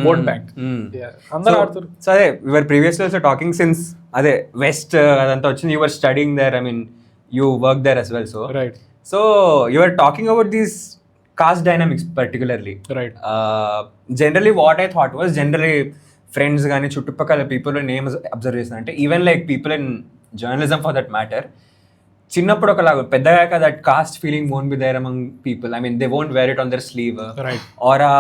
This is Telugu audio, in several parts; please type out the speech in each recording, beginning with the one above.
ఓట్ బ్యాంక్ అందరూ ఆడుతారు. సో అదే your previously also talking since అదే వెస్ట్ అదంతా వచ్చింది, your studying there, I mean you work there as well, so right so you are talking about these caste dynamics particularly, right generally what I thought was generally friends కానీ చుట్టుపక్కల పీపుల్ నేమ్ అబ్జర్వ్ చేసిన అంటే even like people in journalism for that matter చిన్నప్పుడు ఒకలాగా పెద్దగా that caste feeling won't be there among people, I mean they won't wear it on their sleeve or a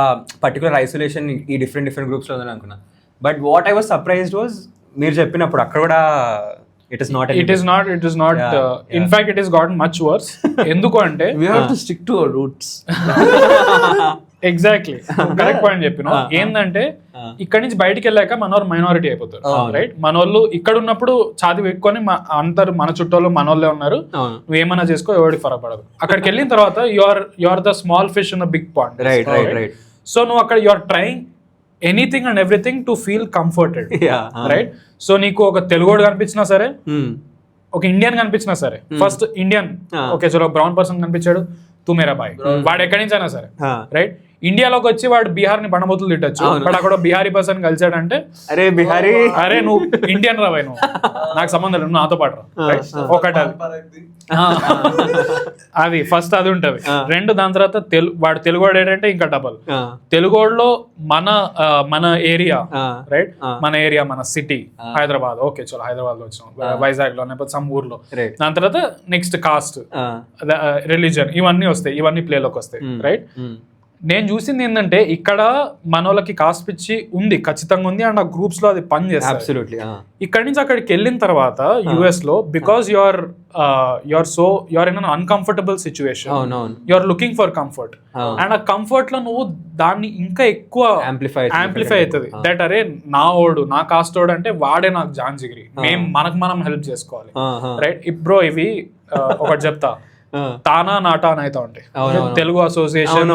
particular isolation ఈ డిఫరెంట్ గ్రూప్స్లో ఉందని అనుకున్నా. But what I was surprised was మీరు చెప్పినప్పుడు అక్కడ కూడా it is not in fact it is got much worse. ఎందుకు అంటే we have to stick to our roots. Exactly correct point చెప్పిన. ఏంటంటే ఇక్కడ నుంచి బయటికి వెళ్ళాక మనోళ్ళు మైనారిటీ అయిపోతారు, రైట్? మనోళ్ళు ఇక్కడ ఉన్నప్పుడు ఛాతి పెట్టుకొని అందరు మన చుట్టూ మనోళ్ళే ఉన్నారు, నువ్వేమన్నా చేసుకో, ఎవరికి ఫరక్ పడదు. అక్కడికి వెళ్ళిన తర్వాత you are the small fish in the big pond, right? So నువ్వు అక్కడ you are trying anything and everything to feel comforted, right? So నీకు ఒక తెలుగోడు కనిపించినా సరే, ఒక ఇండియన్ కనిపించినా సరే, ఫస్ట్ ఇండియన్ ఓకే చలో బ్రౌన్ పర్సన్ కనిపించాడు, తూ మేరా బాయ్, వాడు ఎక్కడి నుంచి అయినా సరే, రైట్? ఇండియాలోకి వచ్చి వాడు బీహార్ ని బండబోతులు తిట్టచ్చు, బట్ అక్కడ బిహారీ పర్సన్ కలిసాడంటే అరే బిహారీ, అరే నువ్వు ఇండియన్ రాబాయ్, నువ్వు నాకు సంబంధం లేదు, నాతో పాటు రా, ఒకటి అది ఫస్ట్ అది ఉంటది. రెండు దాని తర్వాత వాడు తెలుగోడు ఏంటంటే ఇంకా డబల్ తెలుగోడులో మన ఏరియా, రైట్? మన ఏరియా, మన సిటీ హైదరాబాద్, ఓకే చలో హైదరాబాద్ లో వచ్చినాం, వైజాగ్ లో లేకపోతే సమ్ ఊర్లో, దాని తర్వాత నెక్స్ట్ కాస్ట్, రిలీజన్, ఇవన్నీ వస్తాయి, ఇవన్నీ ప్లేలోకి వస్తాయి, రైట్? నేను చూసింది ఏంటంటే ఇక్కడ మనోళ్ళకి కాస్ట్ పిచ్చి ఉంది, ఖచ్చితంగా ఉంది, అండ్ ఆ గ్రూప్స్ లో అది పని చేస్తుంది. ఇక్కడ నుంచి అక్కడికి వెళ్ళిన తర్వాత యుఎస్ లో because your in an uncomfortable situation, your looking for comfort, and ఆ కంఫర్ట్ లో నువ్వు దాన్ని ఇంకా ఎక్కువ యాంప్లిఫై అవుతుంది. దట్ అరే నా ఓడు, నా కాస్ట్ ఓడు అంటే వాడే నాకు జాన్ జిగిరి, మనకు మనం హెల్ప్ చేసుకోవాలి, రైట్? ఇప్పుడు ఇవి ఒకటి చెప్తా, తానా నాటా అని అయితే ఉంటాయి, తెలుగు అసోసియేషన్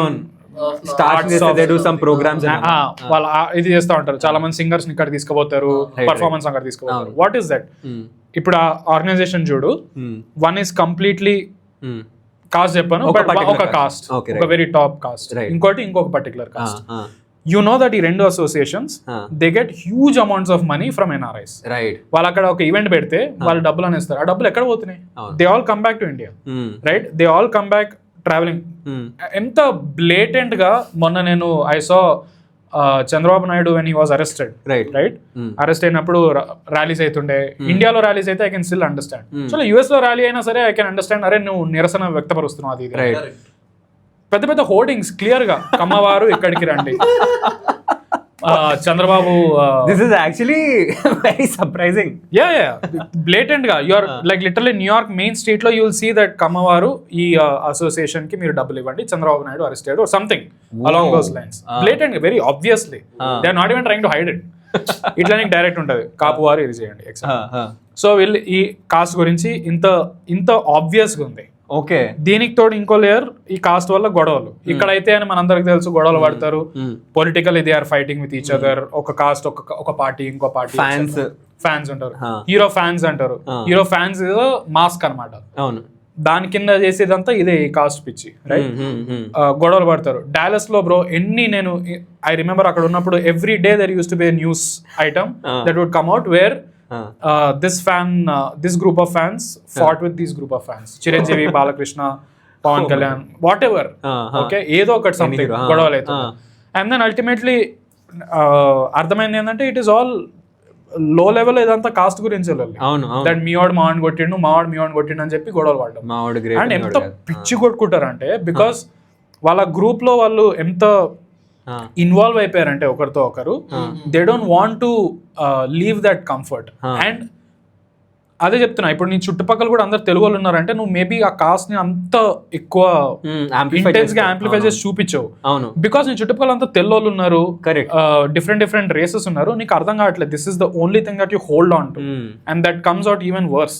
వాళ్ళు ఇది చేస్తా ఉంటారు, చాలా మంది సింగర్స్ ఇక్కడ తీసుకుపోతారు, పర్ఫార్మెన్స్ అక్కడ తీసుకుపోతారు. What is that? ఇప్పుడు ఆ ఆర్గనైజేషన్ చూడు, వన్ ఈస్ కంప్లీట్లీ కాస్ట్ చెప్పాను, ఒక కాస్ట్, ఒక వెరీ టాప్ కాస్ట్, ఇంకొక particular cost. You know that ఈ రెండు associations they get huge amounts of money from NRIs, right? వాళ్ళు అక్కడ ఒక ఈవెంట్ పెడితే వాళ్ళు డబ్బులు అనేస్తారు, ఆ డబ్బులు ఎక్కడ పోతున్నాయి? They all come back to India, right? They all come back travelling. ఎంత బ్లేటెంట్ గా మొన్న నేను I saw Chandrababu Naidu when he was arrested, right? Arrest అయినప్పుడు ర్యాలీస్ అవుతుండే, ఇండియాలో ర్యాలీస్ అయితే I can still understand, so US లో ర్యాలీ అయినా సరే ఐ కెన్ అండర్స్టాండ్, అరే నువ్వు నిరసన వ్యక్తపరుస్తున్నావు, అది పెద్ద పెద్ద హోర్డింగ్స్ క్లియర్ గా, కమ్మవారు ఇక్కడికి రండి, Chandrababu. This is actually very surprising. Yeah blatant గా you are like literally New York main street లో యూ విల్ సీ దట్ కమ్మవారు ఈ అసోసియేషన్ కి మీరు డబ్బులు ఇవ్వండి, Chandrababu Naidu arrested or something along those lines. Blatant, very obviously, they are not even trying to hide it. ఇట్లా నీకు డైరెక్ట్ ఉంటుంది, కాపు వారు ఇది చేయండి. సో వీళ్ళు ఈ కాస్ట్ గురించి ఇంత ఆబ్వియస్ గా ఉంది. ఓకే, దీనికి తోడు ఇంకో లేయర్ ఈ కాస్ట్ వల్ల గొడవలు. ఇక్కడైతే అని మనందరికి తెలుసు గొడవలు పడతారు, political they are fighting with each other. ఒక కాస్ట్ ఒక పార్టీ ఇంకో పార్టీ, ఫ్యాన్స్ ఉంటారు, హీరో ఫ్యాన్స్ అంటారు. హీరో ఫ్యాన్స్ మాస్క్ అనమాట. అవును, దాని కింద చేసేదంతా ఇదే కాస్ట్ పిచ్చి, రైట్? గొడవలు పడతారు. డాలస్ లో బ్రో నేను ఐ రిమెంబర్ అక్కడ ఉన్నప్పుడు every day there used to be news item that would come out where this group of fans fought with this group of fans. Chiranjeevi, Balakrishna, Pawan Kalyan, whatever, okay, ఏదో ఒకటి సంథింగ్ గొడవలు అవుతుంది. అండ్ దెన్ అల్టిమేట్లీ అర్థమైంది ఏంటంటే ఇట్ ఈస్ ఆల్ లో లెవెల్, ఇదంతా కాస్ట్ గురించి వెళ్ళాలి. దట్ మీవాడు మావాడిని కొట్టిండు, మావాడు మీవాడిని కొట్టిండు అని చెప్పి గొడవలు పడ్డాం. అండ్ ఎంత పిచ్చి కొట్టుకుంటారు అంటే బికాస్ వాళ్ళ గ్రూప్ లో వాళ్ళు ఎంత ఇన్వాల్వ్ అయిపోయారంటే ఒకరితో ఒకరు, they don't want to leave that comfort. And అదే చెప్తున్నా, ఇప్పుడు నీ చుట్టుపక్కల కూడా అందరు తెలుగు వాళ్ళు ఉన్నారంటే నువ్వు మేబీ ఆ కాస్ట్ ని అంత ఎక్కువ ఇంటెన్స్ గా యాంప్లిఫై చేసి చూపించవు, బికాస్ నీ చుట్టుపక్కల అంతా తెల్లోళ్ళు ఉన్నారు, డిఫరెంట్ రేసెస్ ఉన్నారు, నీకు అర్థం కావట్లేదు. This is the only thing that you hold on to, and that comes out even worse.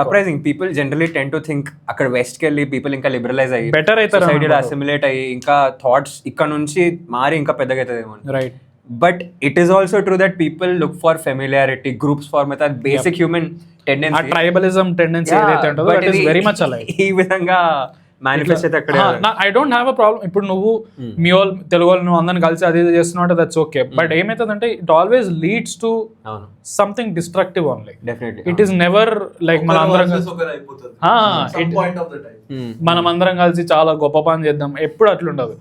Surprising, people generally ten to think అక్కడ వెస్ట్ కి వెళ్ళి పీపుల్ ఇంకా లిబరలైజ్ అయ్యి బెటర్ అవుతారు, అసిమిలేట్ అయ్యి ఇంకా థాట్స్ ఇక్కడ నుంచి మారి ఇంకా పెద్దగా అవుతుందేమో, right? But it is also true that people look for familiarity, groups form that basic human tendency, tribalism tendency ఏదైతే ఉంటుందో that is very much alive. ఈ విధంగా మేనిఫెస్ట్ అయితే అక్కడ I don't have a problem. ఇప్పుడు నువ్వు మీ వాళ్ళు తెలుగు వాళ్ళు నువ్వు అందరిని కలిసి అది ఇది చేస్తున్నావు, దట్స్ ఓకే. బట్ ఏమైతుందంటే it always leads to something destructive only. It is never like మన అందరం మనం అందరం కలిసి చాలా గొప్ప పని చేద్దాం, ఎప్పుడు అట్లుండదు.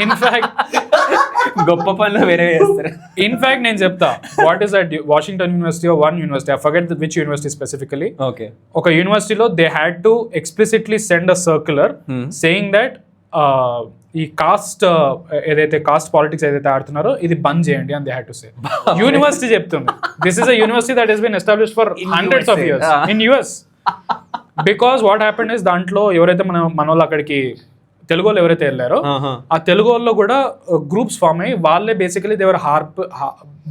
ఇన్ఫాక్ట్ గొప్ప పనులు వేరే చేస్తారు. ఇన్ఫాక్ట్ నేను చెప్తా, what is that Washington university or one university, I forget which university specifically. Okay, ఒక యూనివర్సిటీలో they had to explicitly send a circular saying that ఈ కాస్ట్ ఏదైతే కాస్ట్ పాలిటిక్స్ ఏదైతే ఆడుతున్నారో ఇది బంద్ చేయండి అని they had to say. University చెప్తుంది. This is a university that has been established for hundreds of years in US. Because what happened is దాంట్లో ఎవరైతే మన వాళ్ళు అక్కడికి తెలుగు వాళ్ళు ఎవరైతే వెళ్ళారో ఆ తెలుగు వాళ్ళు కూడా గ్రూప్స్ ఫామ్ అయ్యి వాళ్ళే basically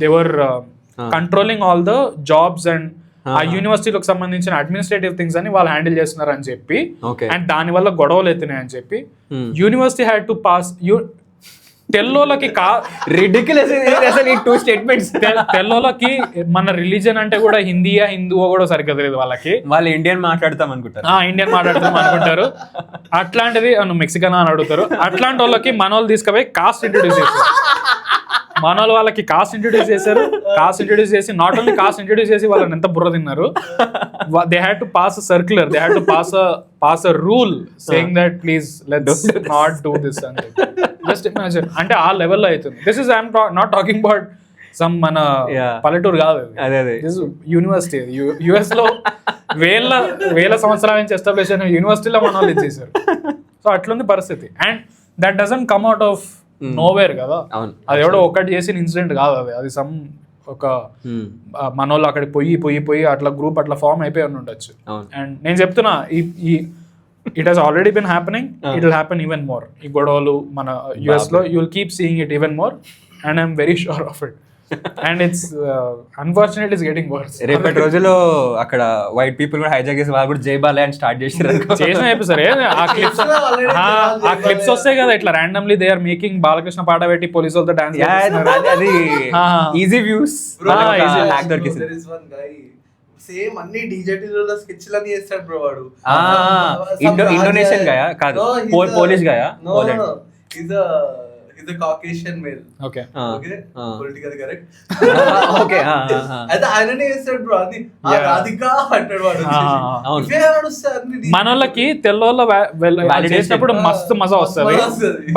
they were controlling all the jobs and ఆ యూనివర్సిటీలకు సంబంధించిన అడ్మినిస్ట్రేటివ్ థింగ్స్ అని వాళ్ళు హ్యాండిల్ చేస్తున్నారు అని చెప్పి, అండ్ దాని వల్ల గొడవలు ఎత్తున్నాయి అని చెప్పి యూనివర్సిటీ హ్యాడ్ టు పాస్. తెల్లోళ్ళకి రిడిక్యులస్ అసలు ఈ టూ స్టేట్మెంట్స్. తెల్లోళ్ళకి మన రిలీజన్ అంటే కూడా హిందువో కూడా సరిగ్గా తెలియదు వాళ్ళకి. వాళ్ళు ఇండియన్ మాట్లాడతాం అనుకుంటారు, ఇండియన్ మాట్లాడతాం అనుకుంటారు. అట్లాంటిది నువ్వు మెక్సికన్ అని అడుగుతారు. అట్లాంటి వాళ్ళకి మన వాళ్ళు తీసుకుపోయి కాస్ట్ ఇంట్రొడ్యూస్ చేశారు. మన వాళ్ళు వాళ్ళకి కాస్ట్ ఇంట్రొడ్యూస్ చేశారు. కాస్ట్ ఇంట్రొడ్యూస్ చేసి నాట్ ఓన్లీ కాస్ట్ ఇంట్రొడ్యూస్ చేసి వాళ్ళని ఎంత బుర్ర తిన్నారు. They had to pass a circular, they had to pass a rule saying that please let's not do this అని. జస్ట్ ఇమాజిన్, అంటే ఆ లెవెల్లో అవుతుంది. This is I'm not talking about some మన పల్లెటూరు కాదు, యూనివర్సిటీ. యుఎస్ లో వేల సంవత్సరాల నుంచి ఎస్టాబ్లిష్ అయిన యూనివర్సిటీలో మన వాళ్ళు ఇచ్చేసారు. సో అట్లుంది పరిస్థితి. And that doesn't come out of nowhere కదా. అది ఎవడో ఒక్కటి చేసిన ఇన్సిడెంట్ కాదు అది సమ్ ఒక మనోళ్ళు అక్కడికి పోయి అట్లా గ్రూప్ అట్లా ఫామ్ అయిపోయి ఉండొచ్చు. అండ్ నేను చెప్తున్నా, it has already been happening, it will happen even more. ఈ గొడవలు మన యుఎస్ లో you will keep seeing it even more and I'm very sure of it. And it's unfortunately it's getting worse. రేపటి రోజుల్లో అక్కడ వైట్ పీపుల్ కూడా హైజాక్ చేసి వాళ్ళు కూడా జై బాలయ్య అని స్టార్ట్ చేసిన సరే. ఆ క్లిప్స్ వస్తాయి కదా ఇట్లా randomly they are making Balakrishna పాట పెట్టి పోలీసు వాళ్ళతో డాన్స్. అది ఈజీ వ్యూస్. సేమ్ అన్ని డిజెటిల్ స్కెచ్లని చేస్తాడు బ్రో వాడు. ఇండోనేషియన్ గాయా కాదు, Polish గాయా. He's a Caucasian male. Okay. Politically correct. Okay. అయితే ఆయననే చేస్తాడు బ్రో. అది రాధిక అంటాడు వాడు. మనోళ్ళకి తెల్లోళ్ళ చేసినప్పుడు మస్తు మజా వస్తుంది.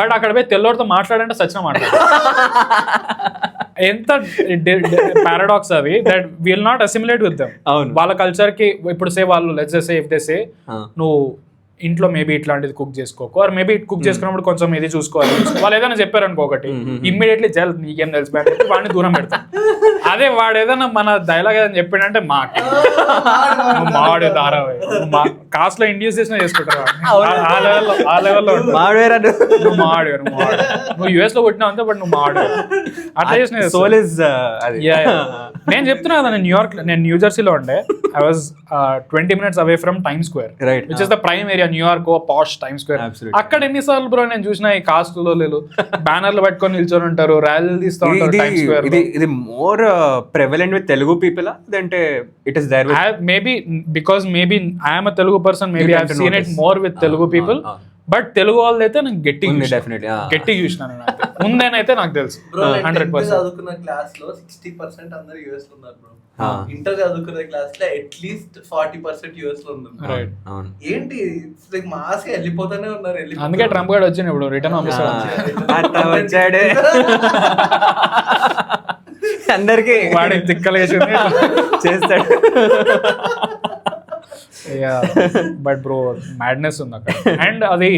బట్ అక్కడ పోయి తెల్లోడితో మాట్లాడంటే సచిన మాట. ఎంత పారాడాక్స్ అది, that will not assimilate with them. వాళ్ళ కల్చర్ కి ఇప్పుడు సే వాళ్ళు let's say if they say నువ్వు ఇంట్లో మేబీ ఇట్లాంటిది కుక్ చేసుకోకు, ఆర్ మేబీ కుక్ చేసుకున్నప్పుడు కొంచెం ఇది చూసుకోవాలి. వాళ్ళు ఏదైనా చెప్పారు అనుకో ఒకటి, ఇమ్మీడియట్లీ జల్ నీకేం తెలుసు వాడిని దూరం పెడతాం. అదే వాడు ఏదైనా మన డైలాగ్ ఏదైనా చెప్పిండంటే మాడు ధారావాహి కాస్ట్ లో ఇండ్యూస్ చేసినా చేసుకుంటారు. ఆ లెవెల్లో నువ్వు మాడు, నువ్వు యుఎస్ లో కొట్టినావు అంతే, బట్ నువ్వు మాడు అట్లా చేసిన. నేను చెప్తున్నా కదా, నేను న్యూ జెర్సీలో ఉండే. I was 20 minutes away from Times Square, which is the prime area, New York posh time square. అక్కడ ఎన్నిసార్లు బ్రో నేను చూసిన ఈ కాస్ట్ లో బ్యానర్లు పట్టుకొని నిల్చొని ఉంటారు, ర్యాలీలు తీస్తూ ఉంటారు టైమ్ స్క్వేర్. ఇది more prevalent with Telugu people అంటే it is there maybe because maybe I am a Telugu person, maybe I have seen it more with Telugu people. But Telugu వాళ్ళది అయితే నాకు గట్టిగా చూసిన ఉందేనైతే నాకు తెలుసు 100%. చదువుకున్న క్లాస్ లో 60% అందరు యుఎస్ లో ఉన్నారు బ్రో. ఇంటర్ చదువుకునే క్లాస్ లో అట్లీస్ట్ 40% యుఎస్ లో ఉన్నారు. ఏంటి లైక్ మాస్ వెళ్ళిపోతానే ఉన్నారు. అందుకే ట్రంప్ గారు వచ్చింది ఇప్పుడు రిటర్న్ వచ్చాడే అందరికి వాడి తిక్కలేసింది చేస్తాడు. బట్ బ్రో మ్యాడ్నెస్ ఉంది అక్కడ. అండ్ అది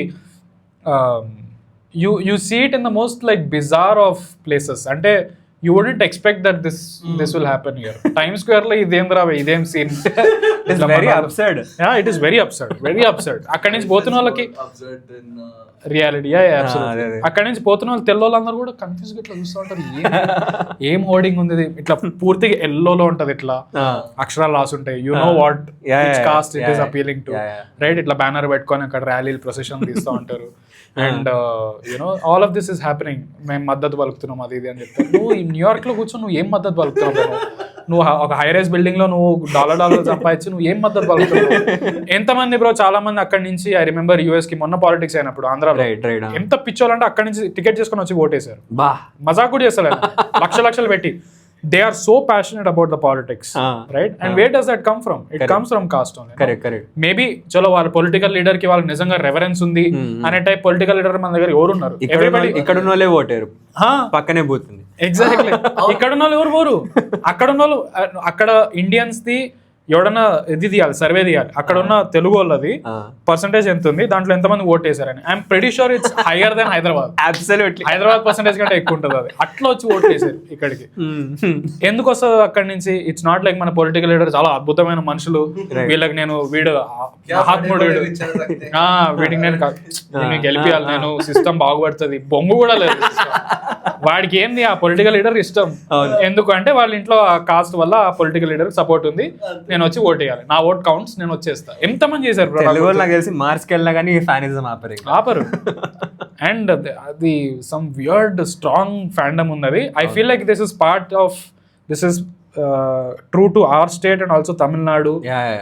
you see it in the most like bizarre of places. అంటే you wouldn't expect that this will happen here. Time Square లో ఇదేం scene. Very absurd. It is very absurd. అక్కడి నుంచి పోతున్న వాళ్ళకి రియాలిటీ. అక్కడి నుంచి పోతున్న వాళ్ళు తెల్లోళ్ళందరూ కూడా కన్ఫ్యూజ్ గా ఇట్లా చూస్తూ ఉంటారు, ఏం హోర్డింగ్ ఉంది ఇట్లా పూర్తిగా ఎల్లోలో ఉంటది, ఇట్లా అక్షరాలు రాసుంటాయి, you know what caste it is appealing to, right? ఇట్లా బ్యానర్ పెట్టుకొని అక్కడ ర్యాలీలు ప్రొసెషన్ తీస్తూ ఉంటారు. And you know all of this is happening. మేము మద్దతు పలుకుతున్నాం అది ఇది అని చెప్తాను. నువ్వు న్యూయార్క్ లో కూర్చొని నువ్వు ఏం మద్దతు పలుకుతున్నావు? నువ్వు ఒక హై రైస్ బిల్డింగ్ లో నువ్వు డాలర్ సంపాదించి నువ్వు ఏం మద్దతు పలుకుతున్నావు? ఎంతమంది బ్రో, చాలా మంది అక్కడి నుంచి, ఐ రిమెంబర్ యూఎస్ కి మొన్న పాలిటిక్స్ అయినప్పుడు ఆంధ్రాలో ఎంత పిచ్చోళ్ళంటే అక్కడి నుంచి టికెట్ చేసుకుని వచ్చి ఓటేశారు. మజాక్ కూడా చేస్తలేదు, లక్షలు పెట్టి. They are so passionate about the politics, right? And where does that come from? It comes from caste only. Correct. Maybe చలో వాళ్ళ పొలిటికల్ లీడర్ కి వాళ్ళకి నిజంగా రెఫరెన్స్ ఉంది అనే టైప్ పొలిటికల్ లీడర్ మన దగ్గర ఎవరు ఉన్నారు? ఇక్కడ ఉన్న వాళ్ళే ఓటారు, పక్కనే పోతుంది. ఎగ్జాక్ట్లీ. ఇక్కడ ఉన్న వాళ్ళు ఎవరు పోరు, అక్కడ ఉన్న వాళ్ళు, అక్కడ ఇండియన్స్ ది ఎవడన్నా ఇది తీయాలి, సర్వే తీయాలి, అక్కడ ఉన్న తెలుగు వాళ్ళది పర్సంటేజ్ ఎంత ఉంది, దాంట్లో ఎంతమంది ఓట్ వేసారని. I'm pretty sure it's higher than Hyderabad. Absolutely Hyderabad percentage కంటే ఎక్కువ ఉంటుంది అది. అట్లా వచ్చి ఓట్ వేసారు ఇక్కడికి. ఎందుకు వస్తుంది అక్కడి నుంచి? ఇట్స్ నాట్ లైక్ మన పొలిటికల్ లీడర్ చాలా అద్భుతమైన మనుషులు, వీళ్ళకి నేను వీడు మహాత్ముడు, వీడికి నేను గెలిపియాలి, నేను సిస్టమ్ బాగుపడుతుంది, బొంగు కూడా లేదు. వాడికి ఏంది ఆ పొలిటికల్ లీడర్ ఇష్టం, ఎందుకంటే వాళ్ళ ఇంట్లో ఆ కాస్ట్ వల్ల ఆ పొలిటికల్ లీడర్ సపోర్ట్ ఉంది, నేను వచ్చి ఓట్ వేయాలి, నా ఓట్ కౌంట్స్, నేను వచ్చేస్తా. ఎంతమంది చేశారు నాకు తెలిసి మార్క్స్ కెళ్ళినా కానీ ఫ్యానిజం ఆపరు. అండ్ అది సమ్ వియర్డ్ స్ట్రాంగ్ ఫ్యాండమ్ ఉన్నది. I feel like this is part of, this is true to our state and also Tamil Nadu,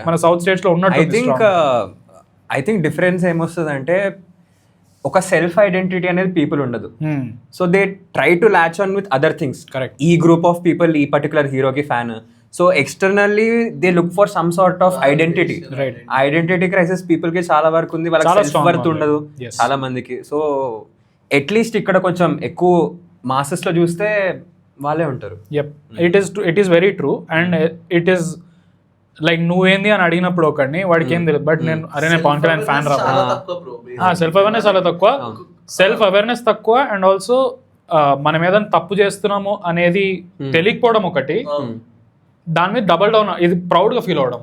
మన సౌత్ స్టేట్స్ లో ఉన్నట్టు. ఐ థింక్ డిఫరెన్స్ ఏమొస్తుంది అంటే, ఒక సెల్ఫ్ ఐడెంటిటీ అనేది పీపుల్ ఉండదు. So they try to latch on with other things. Correct. ఈ గ్రూప్ ఆఫ్ పీపుల్ ఈ పర్టికులర్ హీరోకి fan, so externally they look for some sort of identity. Identity crisis people కి చాలా వరకు ఉంది, వాళ్ళకి సెల్ఫ్ వర్త్ ఉండదు చాలా మందికి. సో అట్లీస్ట్ ఇక్కడ కొంచెం ఎక్కువ మాసెస్ లో చూస్తే వాళ్ళే ఉంటారు. It is very true. And it is like నువ్వేంది అని అడిగినప్పుడు ఒకడిని వాడికి ఏం తెలియదు, బట్ నేను అరే నేను పవన్ కళ్యాణ్ ఫ్యాన్ రా. సెల్ఫ్ అవేర్నెస్ చాలా తక్కువ, సెల్ఫ్ అవేర్నెస్ తక్కువ. అండ్ ఆల్సో మనం ఏదైనా తప్పు చేస్తున్నాము అనేది తెలియకపోవడం ఒకటి, దాని మీద డబల్ డౌన్, ఇది ప్రౌడ్ గా ఫీల్ అవడం,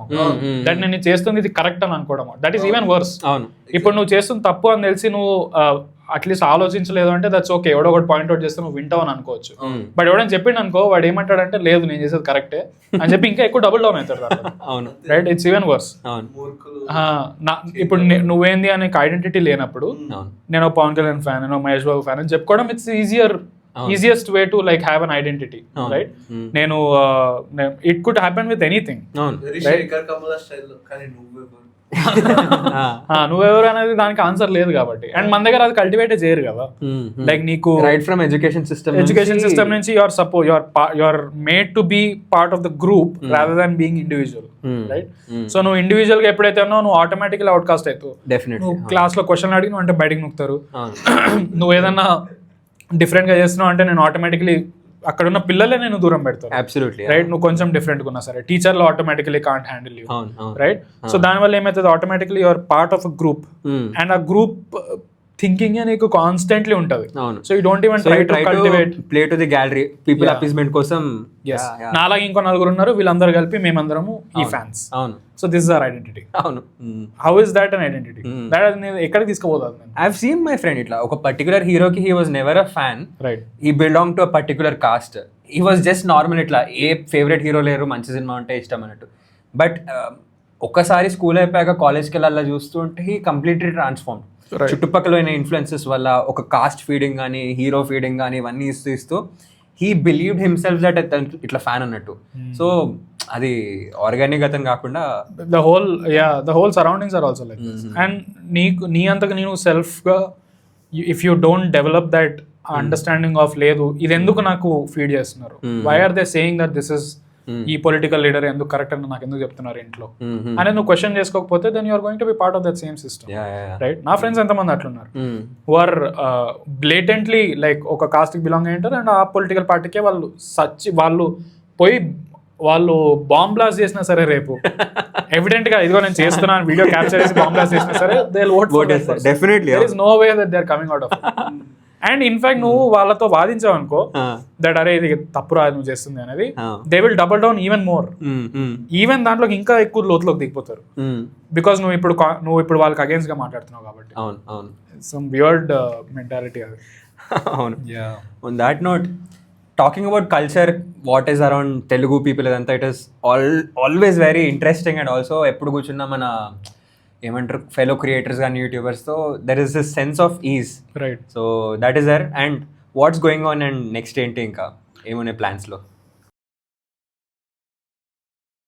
దట్ నేను చేస్తుంది ఇది కరెక్ట్ అని అనుకోవడం, దట్ ఈస్ ఈవెన్ వర్స్. ఇప్పుడు నువ్వు చేస్తుంది తప్పు అని తెలిసి నువ్వు అట్లీస్ట్ ఆలోచించలేదు అంటే దట్స్ ఓకే, ఎవడో ఒకటి పాయింట్ అవుట్ చేస్తే నువ్వు వింటావు అని అనుకోవచ్చు. బట్ ఎవడని చెప్పిండు అనుకో, వాడు ఏమంటాడంటే లేదు నేను చేసేది కరెక్టే అని చెప్పి ఇంకా ఎక్కువ డబుల్ డౌన్ అవుతాడు. Right, it's even worse. ఇప్పుడు నువ్వేంది అనే ఐడెంటిటీ లేనప్పుడు నేను పవన్ కళ్యాణ్ ఫ్యాన్, నేను మహేష్ బాబు ఫ్యాన్ అని చెప్పుకోవడం it's easiest way to like have an identity. Right, నేను it could happen with anything. నువ్వెవరు అనేది దానికి ఆన్సర్ లేదు కాబట్టి. అండ్ మన దగ్గర అది కల్టివేట్ చేయరు కదా. లైక్ నీకు రైట్ ఫ్రమ్ ఎడ్యుకేషన్ సిస్టమ్ నుంచి you're made to be part of the group rather than being individual. Right, so నువ్వు ఇండివిజువల్ గా ఎప్పుడైతే ఉన్నావు నువ్వు ఆటోమేటిక్లీ అవుట్ కాస్ట్ అవుతావు. నువ్వు క్లాస్ లో క్వశ్చన్ అడిగి నువ్వు అంటే బయటకు నొక్కుతారు. నువ్వు ఏదన్నా డిఫరెంట్ గా చేస్తున్నావు అంటే నేను ఆటోమేటిక్లీ అక్కడ ఉన్న పిల్లలే నేను దూరం పెడతాను. అబ్సల్యూట్లీ రైట్, నువ్వు కొంచెం డిఫరెంట్ ఉన్నా సరే టీచర్లు automatically can't handle you. Right, so దానివల్ల ఏమవుతుంది, automatically your part of a group and ఆ గ్రూప్ థింకింగ్ నీకు కాన్స్టెంట్లీ ఉంటది. So you don't even try to cultivate play to the gallery people appeasement కోసం. నాలాగా ఇంకో నలుగురు ఉన్నారు, వీళ్ళందరూ కలిపి మేమందరము ఈ ఫ్యాన్స్. అవును, so this is our identity. అవును, how is that an identity? That ఎక్కడికి తీసుకుపోతుంది? I have seen my friend ఇట్లా ఒక పర్టికులర్ హీరోకి he was never a fan. Right, he belong to a particular caste. He was just normal, ఇట్లా ఏ ఫేవరెట్ హీరో లేరు, మంచి సినిమా అంటే ఇష్టం అన్నట్టు. బట్ ఒక్కసారి స్కూల్ అయిపోయాక కాలేజ్కి వెళ్ళాలా చూస్తుంటే హీ కంప్లీట్లీ ట్రాన్స్ఫార్మ్. చుట్టుపక్కల ఇన్ఫ్లుయెన్సెస్ వల్ల ఒక కాస్ట్ ఫీడింగ్ కానీ హీరో ఫీడింగ్ కానీ ఇవన్నీ ఇస్తూ హీ బిలీవ్డ్ హిమ్సెల్ఫ్ దట్ ఇట్లా ఫ్యాన్ అన్నట్టు. సో అది ఆర్గానిక్ అతను కాకుండా the whole surroundings are also like this. And నీ అంతకు నేను సెల్ఫ్ గా if you don't develop that understanding of లేదు ఇది ఎందుకు నాకు ఫీడ్ చేస్తున్నారు, why are they saying that this is ఈ పొలిటికల్ లీడర్ ఎందుకు కరెక్ట్ అని నాకు ఎందుకు చెప్తున్నారు ఇంట్లో అనేది నువ్వు క్వశ్చన్ చేసుకోకపోతే then you are going to be part of that same system. Right, నా ఫ్రెండ్స్ ఎంతమంది అట్లున్నారు హు ఆర్ బ్లేటెంట్లీ లైక్ ఒక కాస్ట్ కి బిలాంగ్ అయ్యి ఉంటారు అండ్ ఆ పొలిటికల్ పార్టీకే వాళ్ళు పోయి వాళ్ళు బాంబ్ బ్లాస్ట్ చేసినా సరే రేపు ఎవిడెంట్ గా ఇదిగో నేను చేస్తున్నాను వీడియో క్యాప్చర్ చేసి బాంబ్ బ్లాస్ట్ చేసినా సరే they will vote definitely. There is no way that they are coming out of. And in fact నువ్వు వాళ్ళతో వాదించావు అనుకో దట్ అరే ఇది తప్పు రా నువ్వు చేస్తుంది అనేది, they will double down even more. Even దాంట్లోకి ఇంకా ఎక్కువ లోతులోకి దిగిపోతారు బికాస్ నువ్వు ఇప్పుడు వాళ్ళకి అగేన్స్ట్ గా మాట్లాడుతున్నావు కాబట్టి. సమ్ వియర్డ్ మెంటాలిటీ అది. అవును. On that note, talking about culture, what is around Telugu people ఇదంతా, it is always very interesting. And also ఎప్పుడు కూర్చున్నా మన ఏమంటారు ఫెలో క్రియేటర్స్ కానీ యూట్యూబర్స్తో there is this sense of ease. Right, so that is there. And what's going on and next ఏంటి ఇంకా ఏమున్నాయి ప్లాన్స్లో?